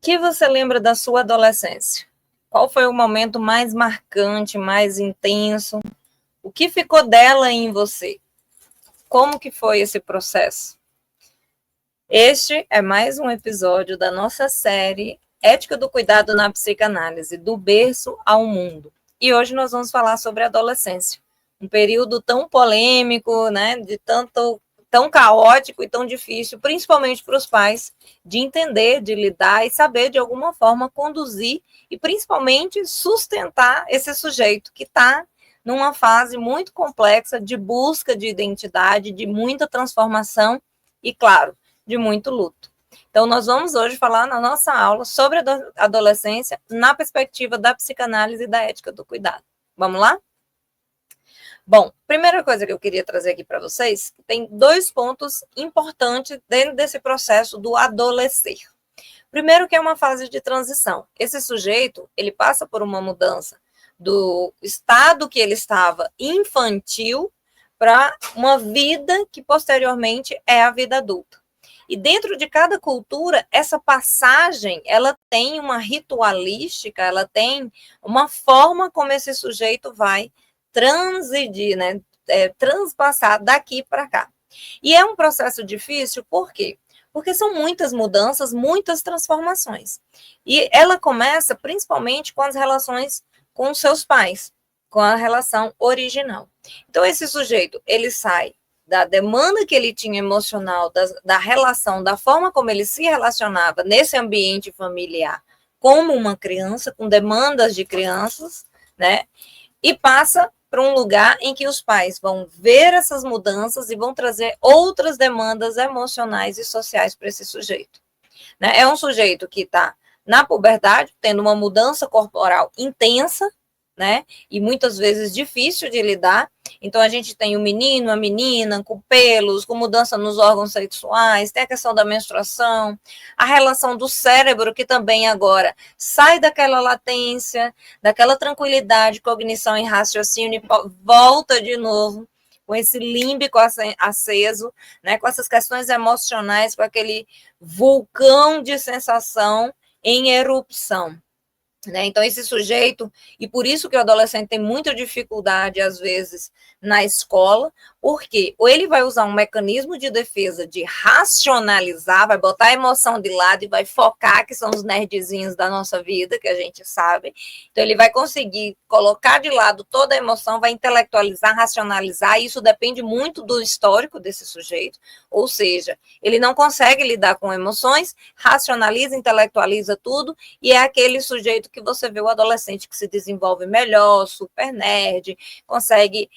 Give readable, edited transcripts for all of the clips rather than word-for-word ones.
que você lembra da sua adolescência? Qual foi o momento mais marcante, mais intenso? O que ficou dela em você? Como que foi esse processo? Este é mais um episódio da nossa série Ética do Cuidado na Psicanálise, do berço ao mundo. E hoje nós vamos falar sobre a adolescência, um período tão polêmico, né, tão caótico e tão difícil, principalmente para os pais, de entender, de lidar e saber, de alguma forma, conduzir e, principalmente, sustentar esse sujeito que está numa fase muito complexa de busca de identidade, de muita transformação e, claro, de muito luto. Então, nós vamos hoje falar na nossa aula sobre a adolescência na perspectiva da psicanálise e da ética do cuidado. Vamos lá? Bom, primeira coisa que eu queria trazer aqui para vocês, tem 2 pontos importantes dentro desse processo do adolescer. Primeiro, que é uma fase de transição. Esse sujeito, ele passa por uma mudança do estado que ele estava infantil para uma vida que posteriormente é a vida adulta. E dentro de cada cultura, essa passagem, ela tem uma ritualística, ela tem uma forma como esse sujeito vai transidir, né? Transpassar daqui para cá. E é um processo difícil, por quê? Porque são muitas mudanças, muitas transformações. E ela começa principalmente com as relações com seus pais, com a relação original. Então, esse sujeito, ele sai da demanda que ele tinha emocional, da relação, da forma como ele se relacionava nesse ambiente familiar, como uma criança, com demandas de crianças, né? E passa para um lugar em que os pais vão ver essas mudanças e vão trazer outras demandas emocionais e sociais para esse sujeito. Né? É um sujeito que está na puberdade, tendo uma mudança corporal intensa, né? E muitas vezes difícil de lidar. Então, a gente tem o menino, a menina, com pelos, com mudança nos órgãos sexuais, tem a questão da menstruação, a relação do cérebro, que também agora sai daquela latência, daquela tranquilidade, cognição e raciocínio, e volta de novo com esse límbico aceso, né, com essas questões emocionais, com aquele vulcão de sensação em erupção. Né? Então, esse sujeito, e por isso que o adolescente tem muita dificuldade, às vezes, na escola, porque ou ele vai usar um mecanismo de defesa de racionalizar, vai botar a emoção de lado e vai focar, que são os nerdzinhos da nossa vida, que a gente sabe. Então, ele vai conseguir colocar de lado toda a emoção, vai intelectualizar, racionalizar, e isso depende muito do histórico desse sujeito, ou seja, ele não consegue lidar com emoções, racionaliza, intelectualiza tudo, e é aquele sujeito que você vê o adolescente que se desenvolve melhor, super nerd, consegue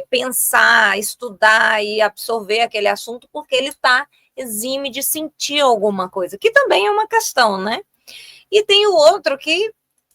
pensar, estudar e absorver aquele assunto, porque ele está exime de sentir alguma coisa, que também é uma questão, né? E tem o outro que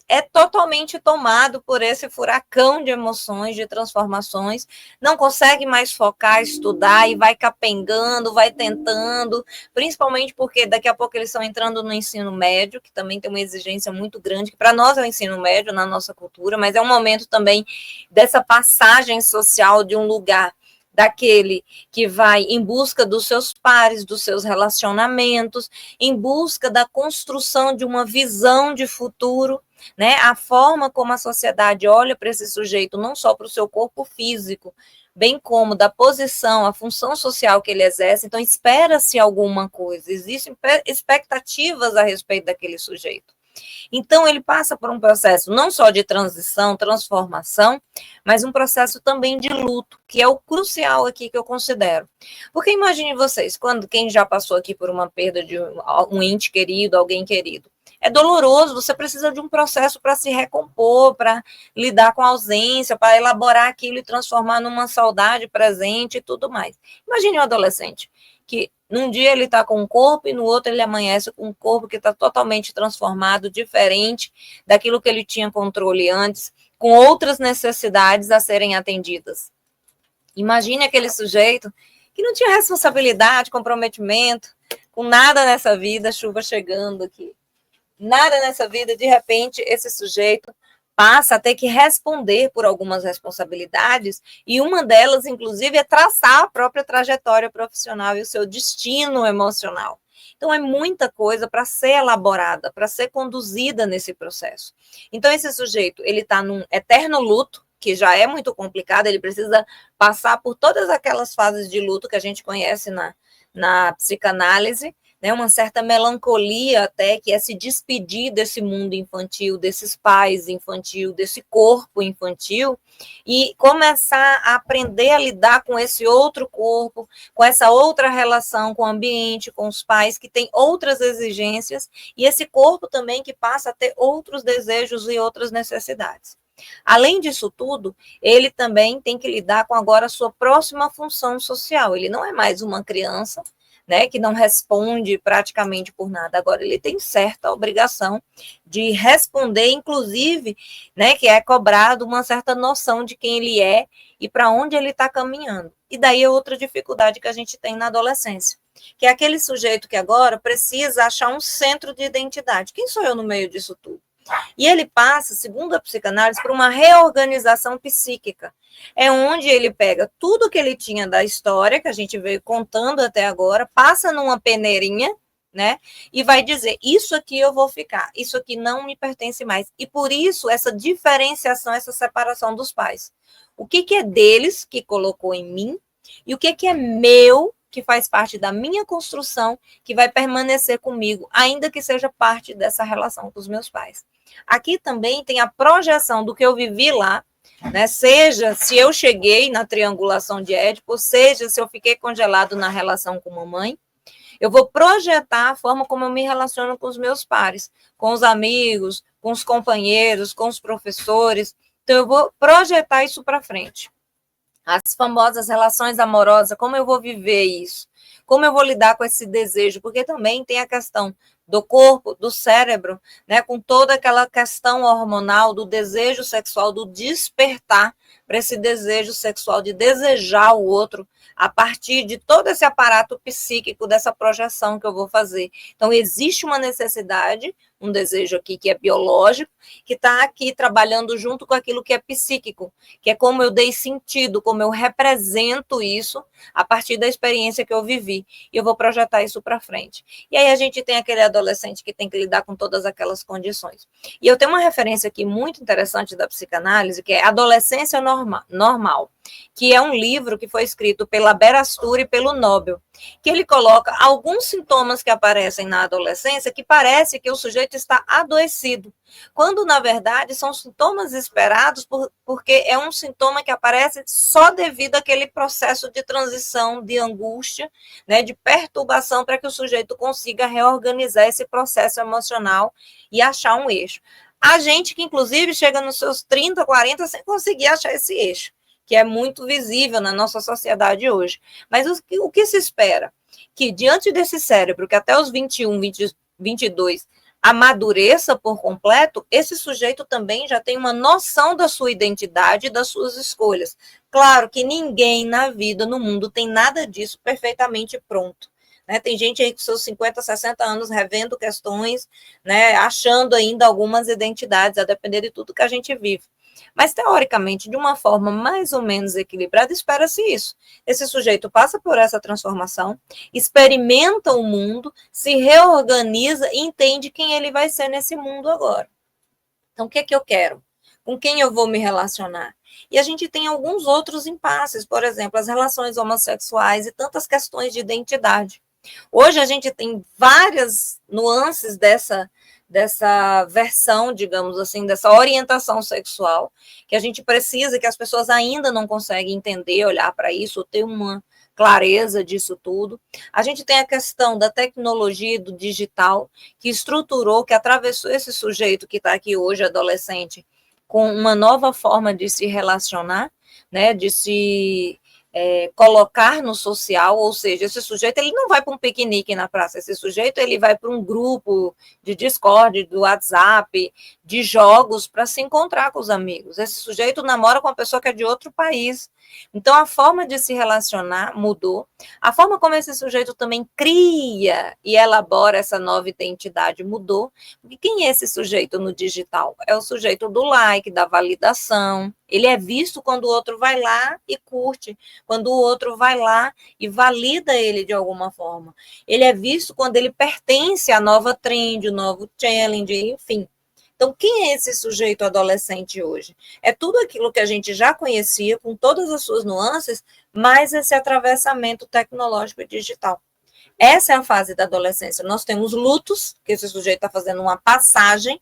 é totalmente tomado por esse furacão de emoções, de transformações, não consegue mais focar, estudar e vai capengando, vai tentando, principalmente porque daqui a pouco eles estão entrando no ensino médio, que também tem uma exigência muito grande, que para nós é o ensino médio na nossa cultura, mas é um momento também dessa passagem social de um lugar daquele que vai em busca dos seus pares, dos seus relacionamentos, em busca da construção de uma visão de futuro, né? A forma como a sociedade olha para esse sujeito, não só para o seu corpo físico, bem como da posição, a função social que ele exerce. Então, espera-se alguma coisa, existem expectativas a respeito daquele sujeito. Então, ele passa por um processo não só de transição, transformação, mas um processo também de luto, que é o crucial aqui que eu considero. Porque imagine vocês, quem já passou aqui por uma perda de um ente querido, alguém querido, é doloroso, você precisa de um processo para se recompor, para lidar com a ausência, para elaborar aquilo e transformar numa saudade presente e tudo mais. Imagine um adolescente que num dia ele está com um corpo e no outro ele amanhece com um corpo que está totalmente transformado, diferente daquilo que ele tinha controle antes, com outras necessidades a serem atendidas. Imagine aquele sujeito que não tinha responsabilidade, comprometimento, com nada nessa vida, chuva chegando aqui, nada nessa vida, de repente esse sujeito passa a ter que responder por algumas responsabilidades, e uma delas, inclusive, é traçar a própria trajetória profissional e o seu destino emocional. Então, é muita coisa para ser elaborada, para ser conduzida nesse processo. Então, esse sujeito, ele está num eterno luto, que já é muito complicado, ele precisa passar por todas aquelas fases de luto que a gente conhece na psicanálise, né, uma certa melancolia até, que é se despedir desse mundo infantil, desses pais infantil, desse corpo infantil, e começar a aprender a lidar com esse outro corpo, com essa outra relação com o ambiente, com os pais, que tem outras exigências, e esse corpo também que passa a ter outros desejos e outras necessidades. Além disso tudo, ele também tem que lidar com agora a sua próxima função social. Ele não é mais uma criança, né, que não responde praticamente por nada. Agora ele tem certa obrigação de responder, inclusive, né, que é cobrado uma certa noção de quem ele é e para onde ele está caminhando. E daí é outra dificuldade que a gente tem na adolescência, que é aquele sujeito que agora precisa achar um centro de identidade. Quem sou eu no meio disso tudo? E ele passa, segundo a psicanálise, por uma reorganização psíquica. É onde ele pega tudo que ele tinha da história, que a gente veio contando até agora, passa numa peneirinha, né? E vai dizer, isso aqui eu vou ficar, isso aqui não me pertence mais. E por isso, essa diferenciação, essa separação dos pais. O que é deles, que colocou em mim, e o que é meu, que faz parte da minha construção, que vai permanecer comigo, ainda que seja parte dessa relação com os meus pais. Aqui também tem a projeção do que eu vivi lá, né? Seja se eu cheguei na triangulação de Édipo, seja se eu fiquei congelado na relação com mamãe, eu vou projetar a forma como eu me relaciono com os meus pares, com os amigos, com os companheiros, com os professores. Então, eu vou projetar isso para frente. As famosas relações amorosas, como eu vou viver isso? Como eu vou lidar com esse desejo? Porque também tem a questão do corpo, do cérebro, né, com toda aquela questão hormonal do desejo sexual, do despertar para esse desejo sexual, de desejar o outro, a partir de todo esse aparato psíquico, dessa projeção que eu vou fazer. Então, existe uma necessidade, um desejo aqui que é biológico, que está aqui trabalhando junto com aquilo que é psíquico, que é como eu dei sentido, como eu represento isso a partir da experiência que eu vivi. E eu vou projetar isso para frente. E aí a gente tem aquele adolescente que tem que lidar com todas aquelas condições. E eu tenho uma referência aqui muito interessante da psicanálise, que é Adolescência Normal, que é um livro que foi escrito pela Berastur e pelo Nobel, que ele coloca alguns sintomas que aparecem na adolescência que parece que o sujeito está adoecido, quando, na verdade, são sintomas esperados porque é um sintoma que aparece só devido àquele processo de transição, de angústia, né, de perturbação, para que o sujeito consiga reorganizar esse processo emocional e achar um eixo. A gente que, inclusive, chega nos seus 30, 40 sem conseguir achar esse eixo, que é muito visível na nossa sociedade hoje. Mas o que se espera? Que diante desse cérebro, que até os 21, 22 amadureça por completo, esse sujeito também já tem uma noção da sua identidade e das suas escolhas. Claro que ninguém na vida, no mundo, tem nada disso perfeitamente pronto. Né? Tem gente aí com seus 50, 60 anos revendo questões, né? Achando ainda algumas identidades, a depender de tudo que a gente vive. Mas, teoricamente, de uma forma mais ou menos equilibrada, espera-se isso. Esse sujeito passa por essa transformação, experimenta o mundo, se reorganiza e entende quem ele vai ser nesse mundo agora. Então, o que é que eu quero? Com quem eu vou me relacionar? E a gente tem alguns outros impasses, por exemplo, as relações homossexuais e tantas questões de identidade. Hoje a gente tem várias nuances dessa versão, digamos assim, dessa orientação sexual, que a gente precisa, que as pessoas ainda não conseguem entender, olhar para isso, ou ter uma clareza disso tudo. A gente tem a questão da tecnologia e do digital, que estruturou, que atravessou esse sujeito que está aqui hoje, adolescente, com uma nova forma de se relacionar, né, de se colocar no social, ou seja, esse sujeito ele não vai para um piquenique na praça, esse sujeito ele vai para um grupo de Discord, do WhatsApp, de jogos, para se encontrar com os amigos. Esse sujeito namora com uma pessoa que é de outro país. Então, a forma de se relacionar mudou, a forma como esse sujeito também cria e elabora essa nova identidade mudou, porque quem é esse sujeito no digital? É o sujeito do like, da validação. Ele é visto quando o outro vai lá e curte, quando o outro vai lá e valida ele de alguma forma. Ele é visto quando ele pertence à nova trend, o novo challenge, enfim. Então, quem é esse sujeito adolescente hoje? É tudo aquilo que a gente já conhecia, com todas as suas nuances, mais esse atravessamento tecnológico e digital. Essa é a fase da adolescência. Nós temos lutos, que esse sujeito está fazendo uma passagem.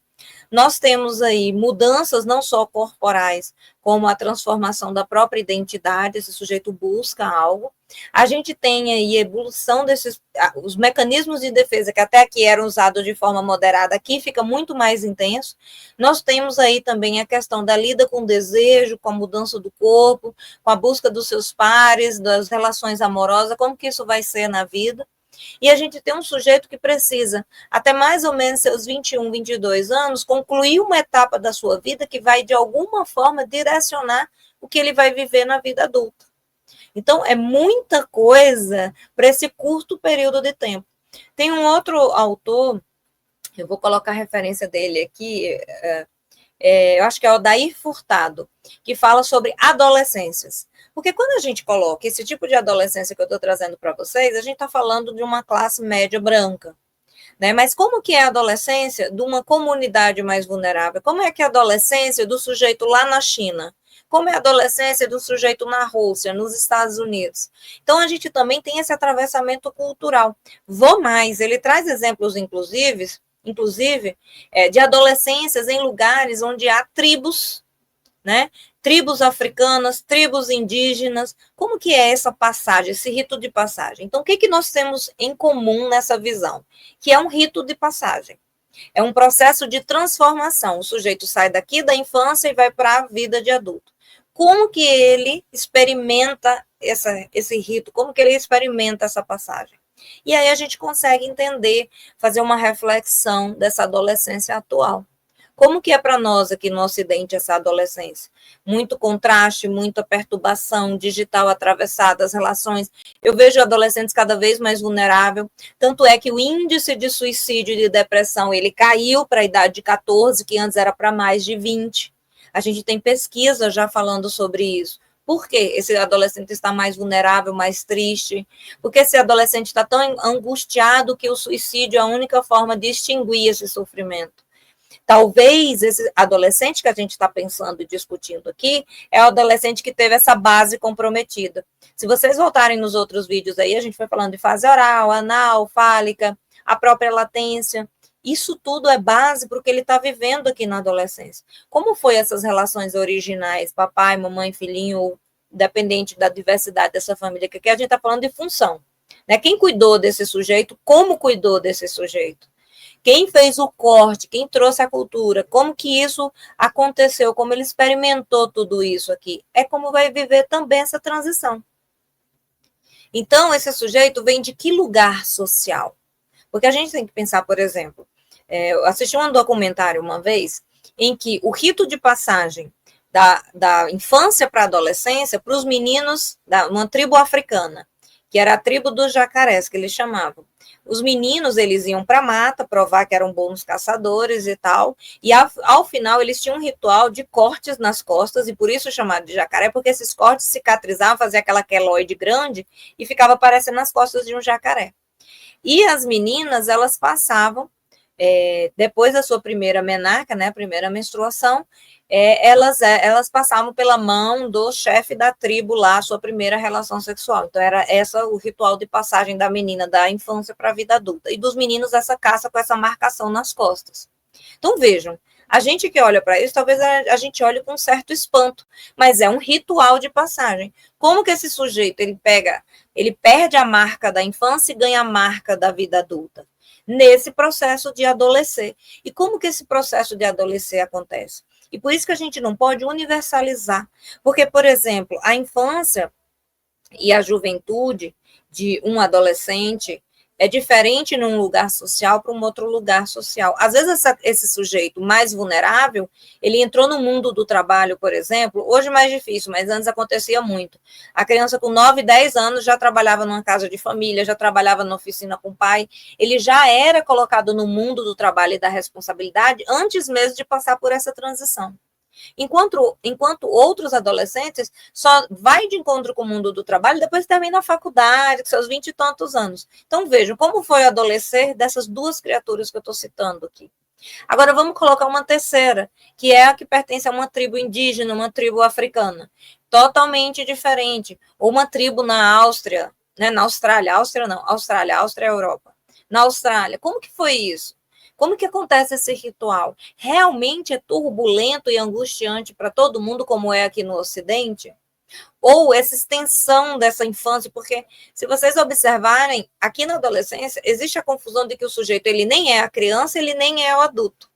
Nós temos aí mudanças não só corporais, como a transformação da própria identidade, esse sujeito busca algo. A gente tem aí evolução desses, os mecanismos de defesa que até aqui eram usados de forma moderada, aqui fica muito mais intenso. Nós temos aí também a questão da lida com o desejo, com a mudança do corpo, com a busca dos seus pares, das relações amorosas, como que isso vai ser na vida. E a gente tem um sujeito que precisa, até mais ou menos seus 21, 22 anos, concluir uma etapa da sua vida que vai, de alguma forma, direcionar o que ele vai viver na vida adulta. Então, é muita coisa para esse curto período de tempo. Tem um outro autor, eu vou colocar a referência dele aqui, eu acho que é o Odair Furtado, que fala sobre adolescências. Porque quando a gente coloca esse tipo de adolescência que eu estou trazendo para vocês, a gente está falando de uma classe média branca. Né? Mas como que é a adolescência de uma comunidade mais vulnerável? Como é que é a adolescência do sujeito lá na China? Como é a adolescência do sujeito na Rússia, nos Estados Unidos? Então, a gente também tem esse atravessamento cultural. Vou mais, ele traz exemplos, inclusive de adolescências em lugares onde há tribos, né? Tribos africanas, tribos indígenas. Como que é essa passagem, esse rito de passagem? Então, o que nós temos em comum nessa visão? Que é um rito de passagem. É um processo de transformação. O sujeito sai daqui da infância e vai para a vida de adulto. Como que ele experimenta esse rito? Como que ele experimenta essa passagem? E aí a gente consegue entender, fazer uma reflexão dessa adolescência atual. Como que é para nós aqui no Ocidente essa adolescência? Muito contraste, muita perturbação digital atravessada, as relações. Eu vejo adolescentes cada vez mais vulneráveis, tanto é que o índice de suicídio e de depressão, ele caiu para a idade de 14, que antes era para mais de 20. A gente tem pesquisa já falando sobre isso. Por que esse adolescente está mais vulnerável, mais triste? Porque esse adolescente está tão angustiado que o suicídio é a única forma de extinguir esse sofrimento. Talvez esse adolescente que a gente está pensando e discutindo aqui é o adolescente que teve essa base comprometida. Se vocês voltarem nos outros vídeos aí, a gente foi falando de fase oral, anal, fálica, a própria latência. Isso tudo é base para o que ele está vivendo aqui na adolescência. Como foi essas relações originais, papai, mamãe, filhinho, dependente da diversidade dessa família, que aqui a gente está falando de função. Né? Quem cuidou desse sujeito, como cuidou desse sujeito? Quem fez o corte, quem trouxe a cultura, como que isso aconteceu, como ele experimentou tudo isso aqui. É como vai viver também essa transição. Então, esse sujeito vem de que lugar social? Porque a gente tem que pensar, por exemplo, eu assisti um documentário uma vez em que o rito de passagem da infância para a adolescência para os meninos de uma tribo africana, que era a tribo dos jacarés, que eles chamavam. Os meninos, eles iam para a mata, provar que eram bons caçadores e tal, e ao final eles tinham um ritual de cortes nas costas, e por isso chamado de jacaré, porque esses cortes cicatrizavam, fazia aquela queloide grande, e ficava parecendo nas costas de um jacaré. E as meninas, elas passavam, depois da sua primeira menarca, né, primeira menstruação, elas passavam pela mão do chefe da tribo lá, a sua primeira relação sexual. Então, era essa o ritual de passagem da menina da infância para a vida adulta. E dos meninos, essa caça com essa marcação nas costas. Então, vejam, a gente que olha para isso, talvez a gente olhe com um certo espanto, mas é um ritual de passagem. Como que esse sujeito, ele perde a marca da infância e ganha a marca da vida adulta? Nesse processo de adolescer. E como que esse processo de adolescer acontece? E por isso que a gente não pode universalizar. Porque, por exemplo, a infância e a juventude de um adolescente é diferente num lugar social para um outro lugar social. Às vezes, esse sujeito mais vulnerável, ele entrou no mundo do trabalho, por exemplo, hoje mais difícil, mas antes acontecia muito. A criança com 9, 10 anos já trabalhava numa casa de família, já trabalhava na oficina com o pai, ele já era colocado no mundo do trabalho e da responsabilidade antes mesmo de passar por essa transição. Enquanto outros adolescentes só vai de encontro com o mundo do trabalho depois que termina a faculdade, com seus 20 e tantos anos. Então, vejam como foi o adolescer dessas duas criaturas que eu estou citando aqui. Agora, vamos colocar uma terceira, que é a que pertence a uma tribo indígena, uma tribo africana. Totalmente diferente. Ou uma tribo na Áustria, né? Na Austrália. Áustria não, Austrália é a Europa. Na Austrália. Como que foi isso? Como que acontece esse ritual? Realmente é turbulento e angustiante para todo mundo, como é aqui no Ocidente? Ou essa extensão dessa infância? Porque, se vocês observarem, aqui na adolescência, existe a confusão de que o sujeito ele nem é a criança, ele nem é o adulto.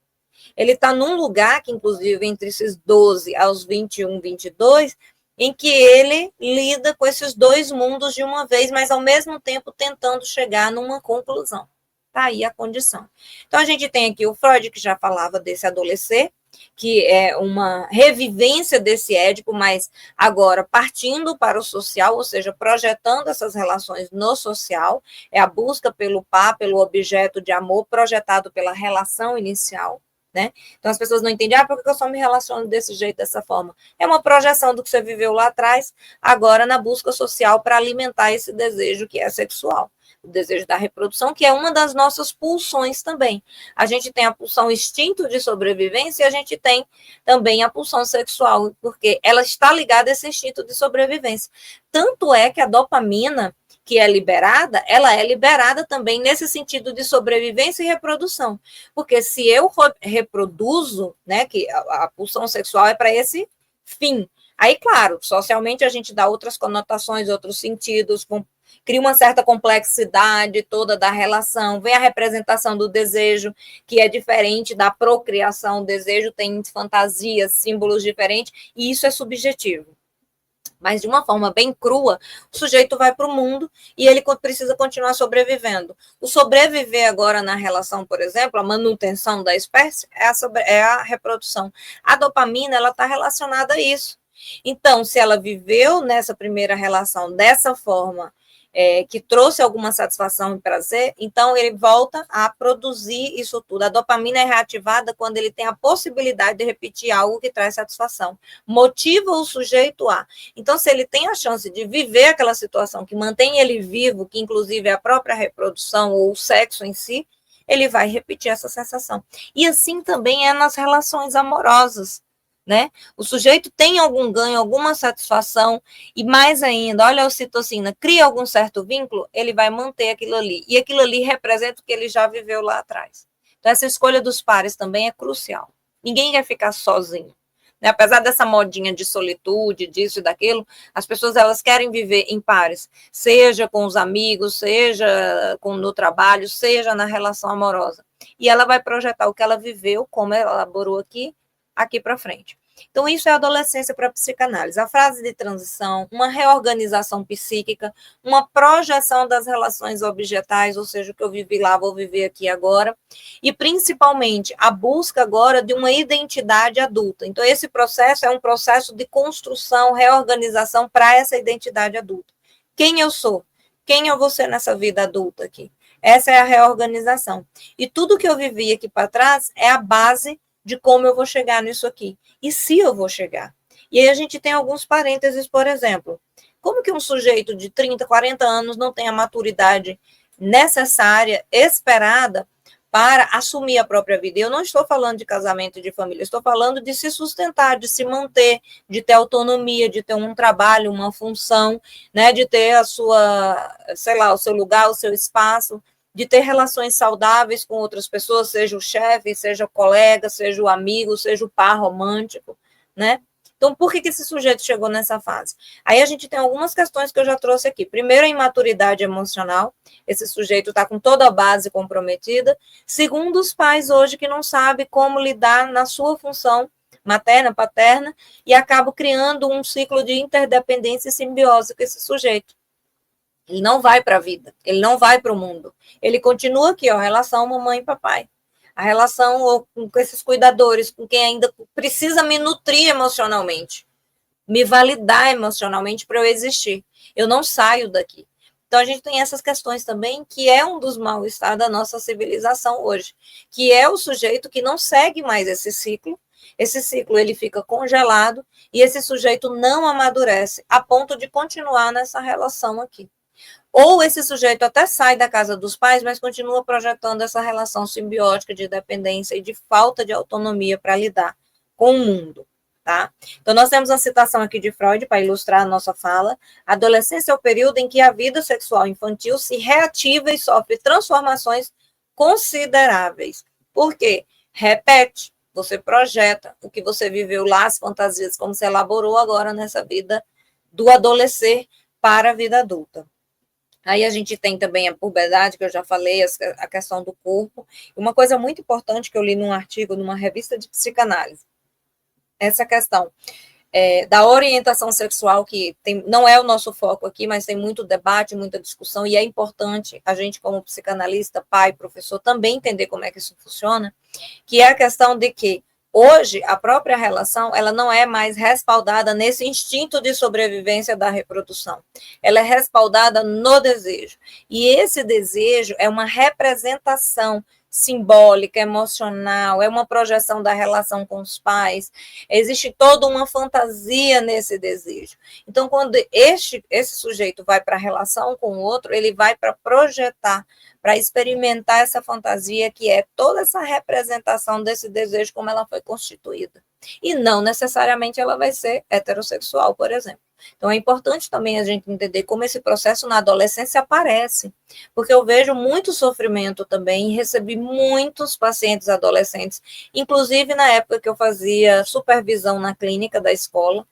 Ele está num lugar que, inclusive, entre esses 12 aos 21, 22, em que ele lida com esses dois mundos de uma vez, mas, ao mesmo tempo, tentando chegar numa conclusão. Está aí a condição. Então, a gente tem aqui o Freud, que já falava desse adolescer, que é uma revivência desse Édipo, mas agora partindo para o social, ou seja, projetando essas relações no social, é a busca pelo par, pelo objeto de amor, projetado pela relação inicial, né? Então, as pessoas não entendem, por que eu só me relaciono desse jeito, dessa forma? É uma projeção do que você viveu lá atrás, agora na busca social para alimentar esse desejo que é sexual. O desejo da reprodução, que é uma das nossas pulsões também. A gente tem a pulsão instinto de sobrevivência e a gente tem também a pulsão sexual, porque ela está ligada a esse instinto de sobrevivência. Tanto é que a dopamina, que é liberada, ela é liberada também nesse sentido de sobrevivência e reprodução. Porque se eu reproduzo, né, que a pulsão sexual é para esse fim. Aí, claro, socialmente a gente dá outras conotações, outros sentidos, cria uma certa complexidade toda da relação, vem a representação do desejo, que é diferente da procriação, o desejo tem fantasias, símbolos diferentes, e isso é subjetivo. Mas de uma forma bem crua, o sujeito vai para o mundo e ele precisa continuar sobrevivendo. O sobreviver agora na relação, por exemplo, a manutenção da espécie, é a reprodução. A dopamina, ela está relacionada a isso. Então, se ela viveu nessa primeira relação dessa forma, que trouxe alguma satisfação e prazer, então ele volta a produzir isso tudo. A dopamina é reativada quando ele tem a possibilidade de repetir algo que traz satisfação. Motiva o sujeito a. Então, se ele tem a chance de viver aquela situação que mantém ele vivo, que inclusive é a própria reprodução ou o sexo em si, ele vai repetir essa sensação. E assim também é nas relações amorosas. Né? O sujeito tem algum ganho, alguma satisfação, e mais ainda, olha a ocitocina, cria algum certo vínculo, ele vai manter aquilo ali. E aquilo ali representa o que ele já viveu lá atrás. Então, essa escolha dos pares também é crucial. Ninguém quer ficar sozinho. Né? Apesar dessa modinha de solitude, disso e daquilo, as pessoas elas querem viver em pares, seja com os amigos, seja no trabalho, seja na relação amorosa. E ela vai projetar o que ela viveu, como ela elaborou aqui para frente. Então, isso é adolescência para a psicanálise. A fase de transição, uma reorganização psíquica, uma projeção das relações objetais, ou seja, o que eu vivi lá, vou viver aqui agora, e principalmente a busca agora de uma identidade adulta. Então, esse processo é um processo de construção, reorganização para essa identidade adulta. Quem eu sou? Quem eu vou ser nessa vida adulta aqui? Essa é a reorganização. E tudo que eu vivi aqui para trás é a base de como eu vou chegar nisso aqui. E se eu vou chegar? E aí a gente tem alguns parênteses, por exemplo. Como que um sujeito de 30, 40 anos não tem a maturidade necessária, esperada, para assumir a própria vida? Eu não estou falando de casamento e de família, estou falando de se sustentar, de se manter, de ter autonomia, de ter um trabalho, uma função, né, de ter a sua, sei lá, o seu lugar, o seu espaço, de ter relações saudáveis com outras pessoas, seja o chefe, seja o colega, seja o amigo, seja o par romântico, né? Então, por que esse sujeito chegou nessa fase? Aí a gente tem algumas questões que eu já trouxe aqui. Primeiro, a imaturidade emocional. Esse sujeito está com toda a base comprometida. Segundo, os pais hoje que não sabem como lidar na sua função materna, paterna, e acabam criando um ciclo de interdependência e simbiose com esse sujeito. Ele não vai para a vida, ele não vai para o mundo. Ele continua aqui, ó, relação mamãe e papai. A relação com esses cuidadores, com quem ainda precisa me nutrir emocionalmente, me validar emocionalmente para eu existir. Eu não saio daqui. Então, a gente tem essas questões também, que é um dos mal-estar da nossa civilização hoje, que é o sujeito que não segue mais esse ciclo, esse ciclo ele fica congelado e esse sujeito não amadurece a ponto de continuar nessa relação aqui. Ou esse sujeito até sai da casa dos pais, mas continua projetando essa relação simbiótica de dependência e de falta de autonomia para lidar com o mundo. Tá? Então, nós temos uma citação aqui de Freud para ilustrar a nossa fala. A adolescência é o período em que a vida sexual infantil se reativa e sofre transformações consideráveis. Por quê? Repete, você projeta o que você viveu lá, as fantasias, como se elaborou agora nessa vida do adolescer para a vida adulta. Aí a gente tem também a puberdade, que eu já falei, a questão do corpo. Uma coisa muito importante que eu li num artigo, numa revista de psicanálise, essa questão da orientação sexual, que não é o nosso foco aqui, mas tem muito debate, muita discussão, e é importante a gente, como psicanalista, pai, professor, também entender como é que isso funciona, que é a questão de que hoje, a própria relação, ela não é mais respaldada nesse instinto de sobrevivência da reprodução. Ela é respaldada no desejo. E esse desejo é uma representação simbólica, emocional, é uma projeção da relação com os pais. Existe toda uma fantasia nesse desejo. Então, quando esse sujeito vai para a relação com o outro, ele vai para projetar, para experimentar essa fantasia, que é toda essa representação desse desejo, como ela foi constituída. E não necessariamente ela vai ser heterossexual, por exemplo. Então, é importante também a gente entender como esse processo na adolescência aparece, porque eu vejo muito sofrimento também, e recebi muitos pacientes adolescentes, inclusive na época que eu fazia supervisão na clínica da escola,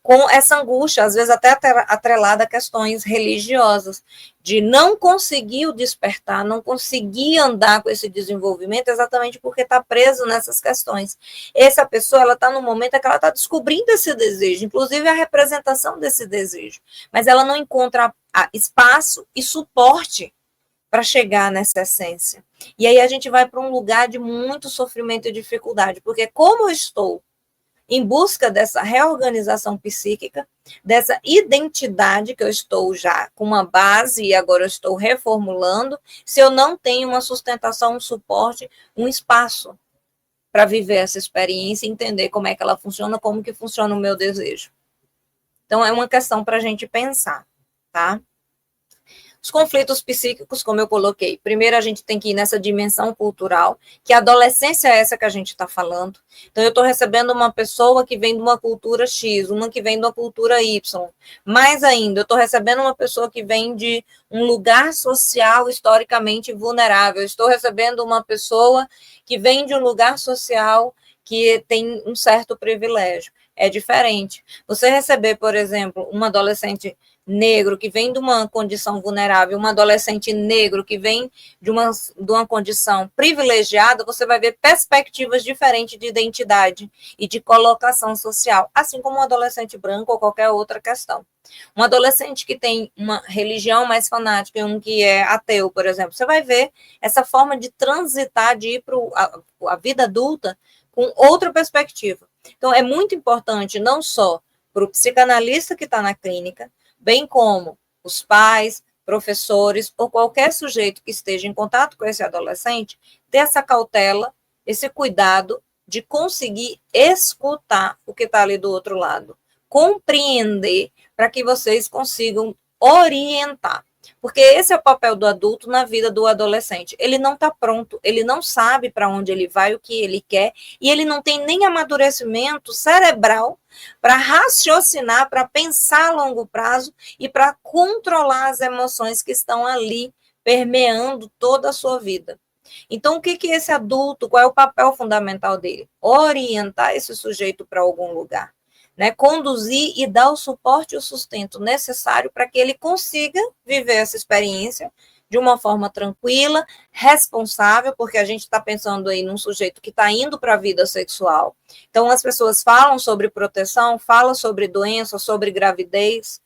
com essa angústia, às vezes até atrelada a questões religiosas, de não conseguir o despertar, não conseguir andar com esse desenvolvimento, exatamente porque está preso nessas questões. Essa pessoa, ela está no momento que ela está descobrindo esse desejo, inclusive a representação desse desejo, mas ela não encontra espaço e suporte para chegar nessa essência. E aí a gente vai para um lugar de muito sofrimento e dificuldade, porque como eu estou em busca dessa reorganização psíquica, dessa identidade que eu estou já com uma base e agora eu estou reformulando, se eu não tenho uma sustentação, um suporte, um espaço para viver essa experiência e entender como é que ela funciona, como que funciona o meu desejo. Então, é uma questão para a gente pensar, tá? Os conflitos psíquicos, como eu coloquei, primeiro a gente tem que ir nessa dimensão cultural, que a adolescência é essa que a gente está falando. Então, eu estou recebendo uma pessoa que vem de uma cultura X, uma que vem de uma cultura Y. Mais ainda, eu estou recebendo uma pessoa que vem de um lugar social historicamente vulnerável. Eu estou recebendo uma pessoa que vem de um lugar social que tem um certo privilégio. É diferente. Você receber, por exemplo, um adolescente negro que vem de uma condição vulnerável, um adolescente negro que vem de uma condição privilegiada, você vai ver perspectivas diferentes de identidade e de colocação social, assim como um adolescente branco ou qualquer outra questão. Um adolescente que tem uma religião mais fanática e um que é ateu, por exemplo, você vai ver essa forma de transitar, de ir para a vida adulta com outra perspectiva. Então, é muito importante, não só para o psicanalista que está na clínica, bem como os pais, professores ou qualquer sujeito que esteja em contato com esse adolescente, ter essa cautela, esse cuidado de conseguir escutar o que está ali do outro lado, compreender para que vocês consigam orientar. Porque esse é o papel do adulto na vida do adolescente. Ele não está pronto, ele não sabe para onde ele vai, o que ele quer, e ele não tem nem amadurecimento cerebral para raciocinar, para pensar a longo prazo e para controlar as emoções que estão ali permeando toda a sua vida. Então, o que esse adulto, qual é o papel fundamental dele? Orientar esse sujeito para algum lugar. Né, conduzir e dar o suporte e o sustento necessário para que ele consiga viver essa experiência de uma forma tranquila, responsável, porque a gente está pensando aí num sujeito que está indo para a vida sexual. Então, as pessoas falam sobre proteção, falam sobre doença, sobre gravidez,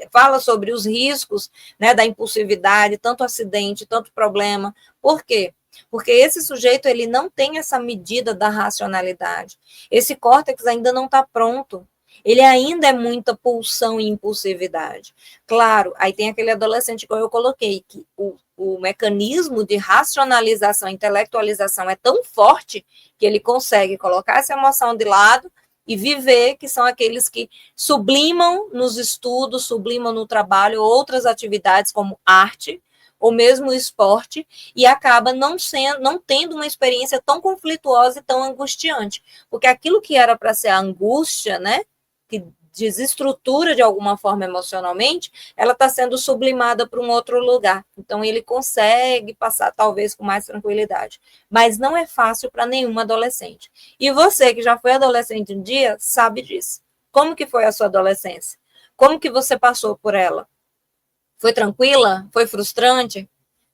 fala sobre os riscos, né, da impulsividade, tanto acidente, tanto problema. Por quê? Porque esse sujeito ele não tem essa medida da racionalidade. Esse córtex ainda não está pronto. Ele ainda é muita pulsão e impulsividade. Claro, aí tem aquele adolescente que eu coloquei, que o o mecanismo de racionalização, intelectualização é tão forte que ele consegue colocar essa emoção de lado e viver, que são aqueles que sublimam nos estudos, sublimam no trabalho outras atividades como arte ou mesmo esporte, e acaba não tendo uma experiência tão conflituosa e tão angustiante, porque aquilo que era para ser a angústia, né, que desestrutura de alguma forma emocionalmente, ela está sendo sublimada para um outro lugar. Então, ele consegue passar, talvez, com mais tranquilidade. Mas não é fácil para nenhuma adolescente. E você, que já foi adolescente um dia, sabe disso. Como que foi a sua adolescência? Como que você passou por ela? Foi tranquila? Foi frustrante?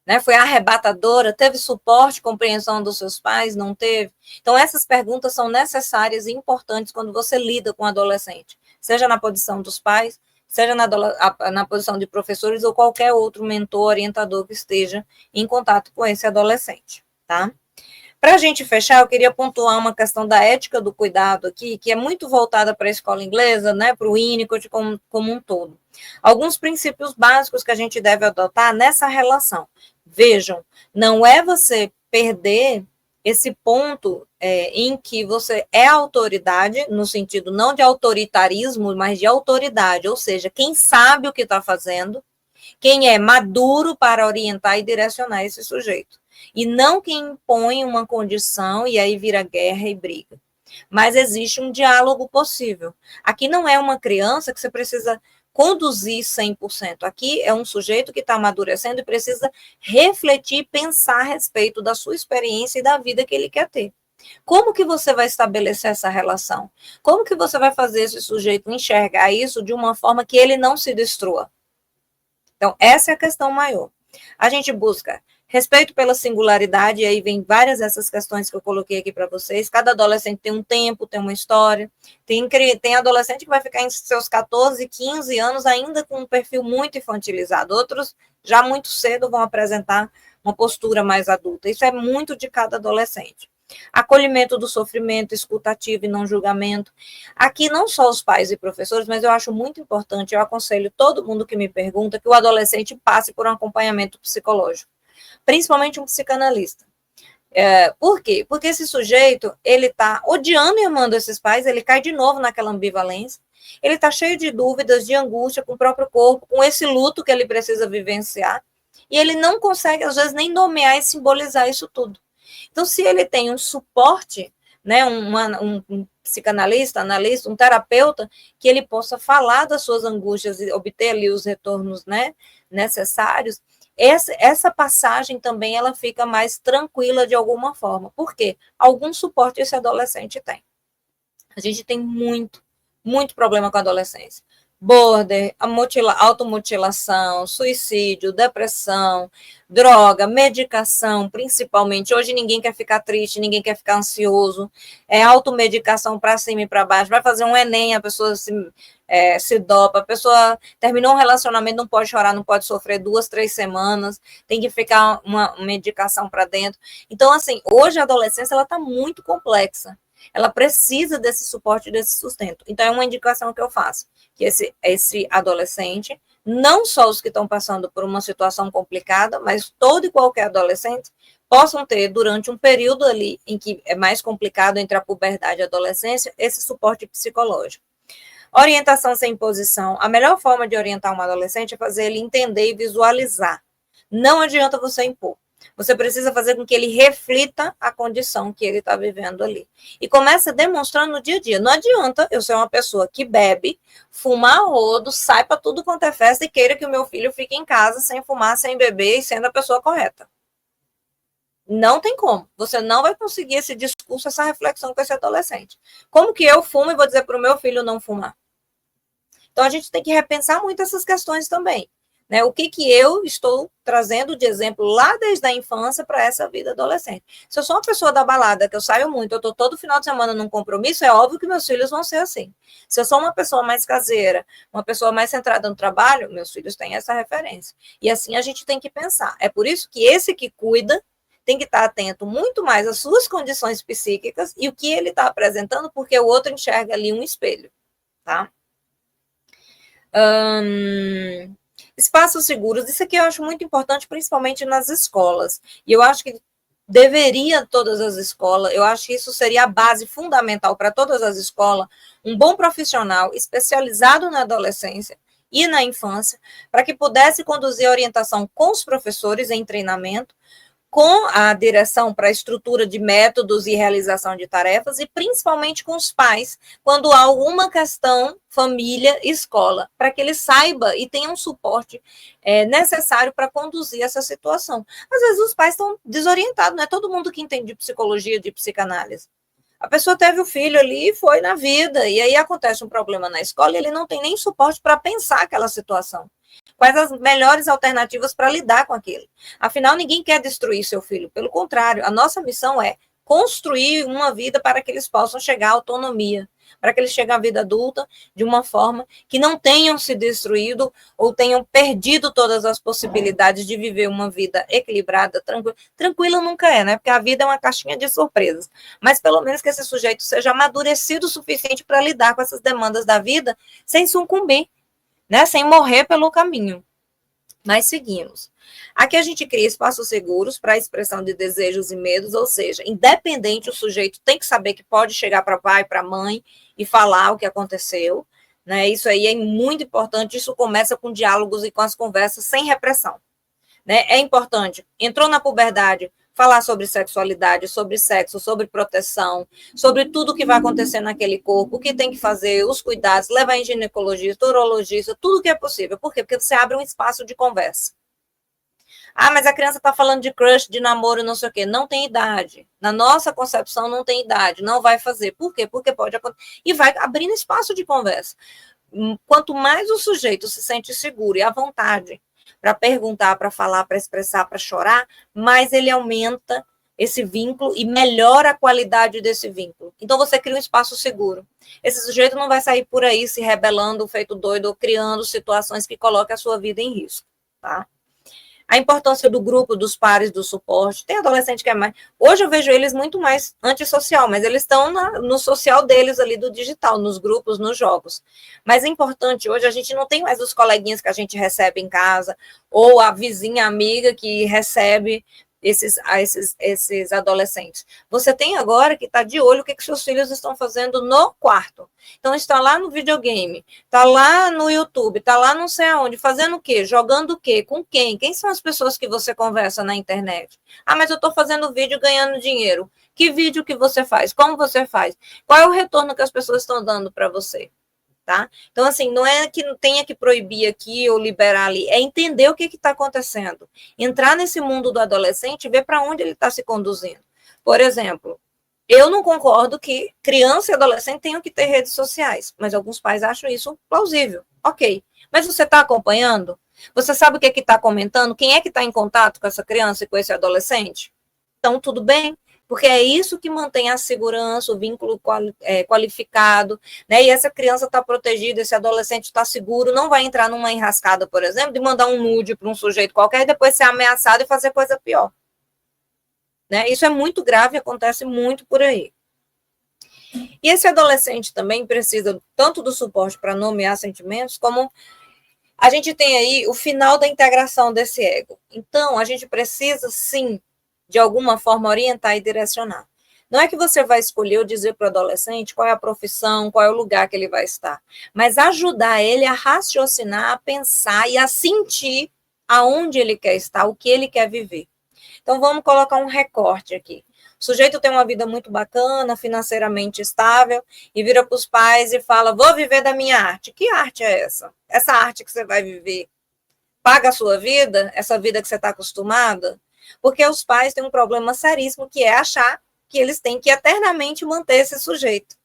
Né? Foi arrebatadora? Teve suporte, compreensão dos seus pais? Não teve? Então, essas perguntas são necessárias e importantes quando você lida com o adolescente, seja na posição dos pais, seja na posição de professores ou qualquer outro mentor, orientador que esteja em contato com esse adolescente, tá? Para a gente fechar, eu queria pontuar uma questão da ética do cuidado aqui, que é muito voltada para a escola inglesa, né, para o Winnicott como um todo. Alguns princípios básicos que a gente deve adotar nessa relação. Vejam, não é você perder esse ponto em que você é autoridade, no sentido não de autoritarismo, mas de autoridade, ou seja, quem sabe o que está fazendo, quem é maduro para orientar e direcionar esse sujeito. E não quem impõe uma condição e aí vira guerra e briga. Mas existe um diálogo possível. Aqui não é uma criança que você precisa conduzir 100%. Aqui é um sujeito que está amadurecendo e precisa refletir e pensar a respeito da sua experiência e da vida que ele quer ter. Como que você vai estabelecer essa relação? Como que você vai fazer esse sujeito enxergar isso de uma forma que ele não se destrua? Então, essa é a questão maior. A gente busca respeito pela singularidade, e aí vem várias dessas questões que eu coloquei aqui para vocês. Cada adolescente tem um tempo, tem uma história. Tem adolescente que vai ficar em seus 14, 15 anos ainda com um perfil muito infantilizado. Outros, já muito cedo, vão apresentar uma postura mais adulta. Isso é muito de cada adolescente. Acolhimento do sofrimento, escutativo e não julgamento. Aqui não só os pais e professores, mas eu acho muito importante, eu aconselho todo mundo que me pergunta que o adolescente passe por um acompanhamento psicológico, principalmente um psicanalista. Por quê? Porque esse sujeito, ele está odiando e amando esses pais, ele cai de novo naquela ambivalência, ele está cheio de dúvidas, de angústia com o próprio corpo, com esse luto que ele precisa vivenciar, e ele não consegue, às vezes, nem nomear e simbolizar isso tudo. Então, se ele tem um suporte, né, um psicanalista, analista, um terapeuta, que ele possa falar das suas angústias e obter ali os retornos, né, necessários, essa passagem também ela fica mais tranquila de alguma forma. Por quê? Algum suporte esse adolescente tem. A gente tem muito problema com a adolescência. Border, automutilação, suicídio, depressão, droga, medicação, principalmente. Hoje ninguém quer ficar triste, ninguém quer ficar ansioso. É automedicação para cima e para baixo. Vai fazer um Enem, a pessoa se dopa, a pessoa terminou um relacionamento, não pode chorar, não pode sofrer 2, 3 semanas, tem que ficar uma medicação para dentro. Então, assim, hoje a adolescência ela está muito complexa. Ela precisa desse suporte, desse sustento. Então, é uma indicação que eu faço, que esse adolescente, não só os que estão passando por uma situação complicada, mas todo e qualquer adolescente, possam ter, durante um período ali em que é mais complicado entre a puberdade e a adolescência, esse suporte psicológico. Orientação sem imposição. A melhor forma de orientar um adolescente é fazer ele entender e visualizar. Não adianta você impor. Você precisa fazer com que ele reflita a condição que ele está vivendo ali. E começa demonstrando no dia a dia. Não adianta eu ser uma pessoa que bebe, fuma a rodo, sai para tudo quanto é festa e queira que o meu filho fique em casa sem fumar, sem beber e sendo a pessoa correta. Não tem como. Você não vai conseguir esse discurso, essa reflexão com esse adolescente. Como que eu fumo e vou dizer para o meu filho não fumar? Então, a gente tem que repensar muito essas questões também. Né? O que eu estou trazendo de exemplo lá desde a infância para essa vida adolescente. Se eu sou uma pessoa da balada, que eu saio muito, eu estou todo final de semana num compromisso, é óbvio que meus filhos vão ser assim. Se eu sou uma pessoa mais caseira, uma pessoa mais centrada no trabalho, meus filhos têm essa referência. E assim a gente tem que pensar. É por isso que esse que cuida tem que estar atento muito mais às suas condições psíquicas e o que ele está apresentando, porque o outro enxerga ali um espelho, tá? Espaços seguros, isso aqui eu acho muito importante, principalmente nas escolas. E eu acho que deveria todas as escolas, eu acho que isso seria a base fundamental para todas as escolas, um bom profissional especializado na adolescência e na infância, para que pudesse conduzir a orientação com os professores em treinamento, com a direção para a estrutura de métodos e realização de tarefas, e principalmente com os pais, quando há alguma questão, família, escola, para que ele saiba e tenha um suporte necessário para conduzir essa situação. Às vezes os pais estão desorientados, não é todo mundo que entende de psicologia, de psicanálise. A pessoa teve o filho ali e foi na vida, e aí acontece um problema na escola e ele não tem nem suporte para pensar aquela situação. Quais as melhores alternativas para lidar com aquilo? Afinal, ninguém quer destruir seu filho. Pelo contrário, a nossa missão é construir uma vida para que eles possam chegar à autonomia, para que eles cheguem à vida adulta de uma forma que não tenham se destruído ou tenham perdido todas as possibilidades de viver uma vida equilibrada, tranquila. Tranquila nunca é, né? Porque a vida é uma caixinha de surpresas. Mas pelo menos que esse sujeito seja amadurecido o suficiente para lidar com essas demandas da vida sem sucumbir, né, sem morrer pelo caminho. Mas seguimos. Aqui a gente cria espaços seguros para a expressão de desejos e medos, ou seja, independente, o sujeito tem que saber que pode chegar para pai, para mãe e falar o que aconteceu, né? Isso aí é muito importante, isso começa com diálogos e com as conversas sem repressão, né? É importante, entrou na puberdade, falar sobre sexualidade, sobre sexo, sobre proteção, sobre tudo que vai acontecer naquele corpo, o que tem que fazer, os cuidados, levar em ginecologista, urologista, tudo que é possível. Por quê? Porque você abre um espaço de conversa. Ah, mas a criança está falando de crush, de namoro, não sei o quê. Não tem idade. Na nossa concepção, não tem idade. Não vai fazer. Por quê? Porque pode acontecer. E vai abrindo espaço de conversa. Quanto mais o sujeito se sente seguro e à vontade para perguntar, para falar, para expressar, para chorar, mais ele aumenta esse vínculo e melhora a qualidade desse vínculo. Então, você cria um espaço seguro. Esse sujeito não vai sair por aí se rebelando, feito doido, ou criando situações que coloquem a sua vida em risco, tá? A importância do grupo, dos pares, do suporte. Tem adolescente que é mais... Hoje eu vejo eles muito mais antissocial, mas eles estão no social deles ali, do digital, nos grupos, nos jogos. Mas é importante, hoje a gente não tem mais os coleguinhas que a gente recebe em casa, ou a vizinha amiga que recebe esses adolescentes. Você tem agora que estar de olho o que seus filhos estão fazendo no quarto. Então, está lá no videogame, está lá no YouTube, está lá não sei aonde, fazendo o quê? Jogando o quê? Com quem? Quem são as pessoas que você conversa na internet? Ah, mas eu estou fazendo vídeo ganhando dinheiro. Que vídeo que você faz? Como você faz? Qual é o retorno que as pessoas estão dando para você? Tá? Então, assim, não é que tenha que proibir aqui ou liberar ali, é entender o que está acontecendo. Entrar nesse mundo do adolescente e ver para onde ele está se conduzindo. Por exemplo, eu não concordo que criança e adolescente tenham que ter redes sociais, mas alguns pais acham isso plausível. Ok. Mas você está acompanhando? Você sabe o que está comentando? Quem é que está em contato com essa criança e com esse adolescente? Então, tudo bem, porque é isso que mantém a segurança, o vínculo qualificado, né? E essa criança está protegida, esse adolescente está seguro, não vai entrar numa enrascada, por exemplo, de mandar um nude para um sujeito qualquer e depois ser ameaçado e fazer coisa pior. Né? Isso é muito grave, acontece muito por aí. E esse adolescente também precisa tanto do suporte para nomear sentimentos, como a gente tem aí o final da integração desse ego. Então, a gente precisa, sim, de alguma forma, orientar e direcionar. Não é que você vai escolher ou dizer para o adolescente qual é a profissão, qual é o lugar que ele vai estar, mas ajudar ele a raciocinar, a pensar e a sentir aonde ele quer estar, o que ele quer viver. Então, vamos colocar um recorte aqui. O sujeito tem uma vida muito bacana, financeiramente estável, e vira para os pais e fala, vou viver da minha arte. Que arte é essa? Essa arte que você vai viver paga a sua vida? Essa vida que você está acostumada? Porque os pais têm um problema seríssimo, que é achar que eles têm que eternamente manter esse sujeito.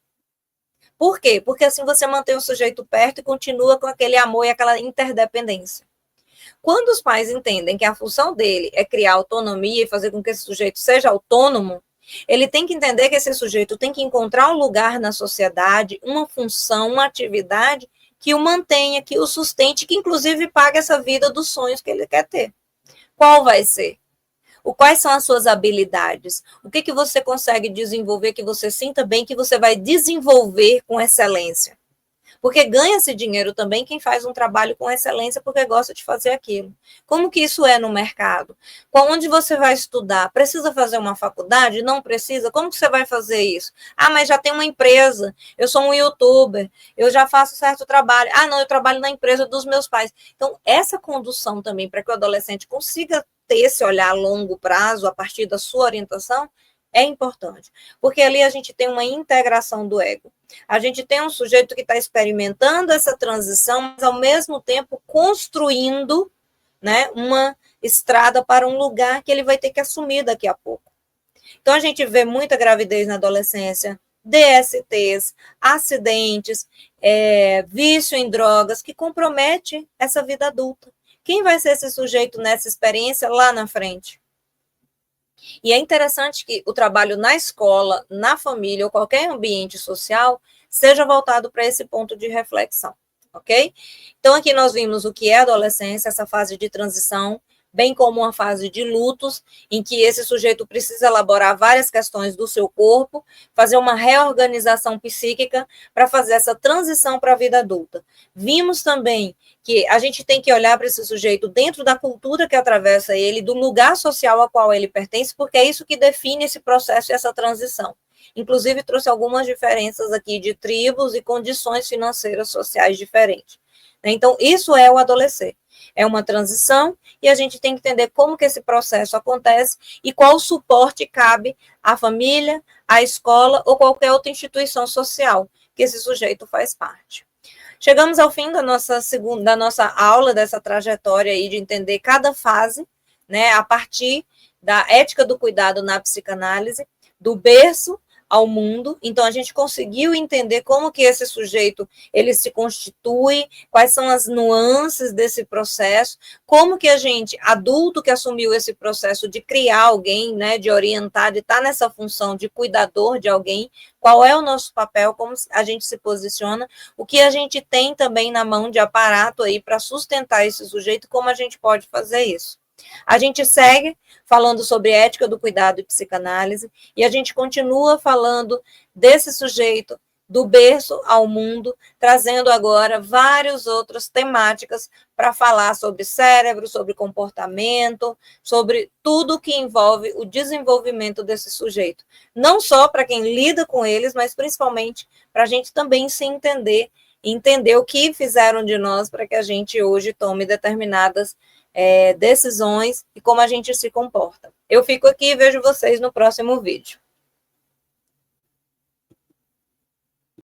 Por quê? Porque assim você mantém o sujeito perto e continua com aquele amor e aquela interdependência. Quando os pais entendem que a função dele é criar autonomia e fazer com que esse sujeito seja autônomo, ele tem que entender que esse sujeito tem que encontrar um lugar na sociedade, uma função, uma atividade que o mantenha, que o sustente, que inclusive pague essa vida dos sonhos que ele quer ter. Qual vai ser? Quais são as suas habilidades? O que você consegue desenvolver, que você sinta bem, que você vai desenvolver com excelência? Porque ganha-se dinheiro também quem faz um trabalho com excelência porque gosta de fazer aquilo. Como que isso é no mercado? Onde você vai estudar? Precisa fazer uma faculdade? Não precisa? Como que você vai fazer isso? Ah, mas já tem uma empresa, eu sou um youtuber, eu já faço certo trabalho. Ah, não, eu trabalho na empresa dos meus pais. Então, essa condução também, para que o adolescente consiga ter esse olhar a longo prazo, a partir da sua orientação, é importante, porque ali a gente tem uma integração do ego. A gente tem um sujeito que está experimentando essa transição, mas ao mesmo tempo construindo, né, uma estrada para um lugar que ele vai ter que assumir daqui a pouco. Então a gente vê muita gravidez na adolescência, DSTs, acidentes, vício em drogas, que compromete essa vida adulta. Quem vai ser esse sujeito nessa experiência lá na frente? E é interessante que o trabalho na escola, na família ou qualquer ambiente social seja voltado para esse ponto de reflexão, ok? Então, aqui nós vimos o que é a adolescência, essa fase de transição, bem como uma fase de lutos, em que esse sujeito precisa elaborar várias questões do seu corpo, fazer uma reorganização psíquica para fazer essa transição para a vida adulta. Vimos também que a gente tem que olhar para esse sujeito dentro da cultura que atravessa ele, do lugar social ao qual ele pertence, porque é isso que define esse processo e essa transição. Inclusive, trouxe algumas diferenças aqui de tribos e condições financeiras sociais diferentes. Então, isso é o adolescer. É uma transição e a gente tem que entender como que esse processo acontece e qual suporte cabe à família, à escola ou qualquer outra instituição social que esse sujeito faz parte. Chegamos ao fim da nossa aula, dessa trajetória aí de entender cada fase, né, a partir da ética do cuidado na psicanálise, do berço ao mundo. Então a gente conseguiu entender como que esse sujeito ele se constitui, quais são as nuances desse processo, como que a gente, adulto que assumiu esse processo de criar alguém, né, de orientar, de estar nessa função de cuidador de alguém, qual é o nosso papel, como a gente se posiciona, o que a gente tem também na mão de aparato aí para sustentar esse sujeito, como a gente pode fazer isso. A gente segue falando sobre ética do cuidado e psicanálise, e a gente continua falando desse sujeito, do berço ao mundo, trazendo agora várias outras temáticas para falar sobre cérebro, sobre comportamento, sobre tudo que envolve o desenvolvimento desse sujeito. Não só para quem lida com eles, mas principalmente para a gente também se entender o que fizeram de nós para que a gente hoje tome determinadas decisões e como a gente se comporta. Eu fico aqui e vejo vocês no próximo vídeo.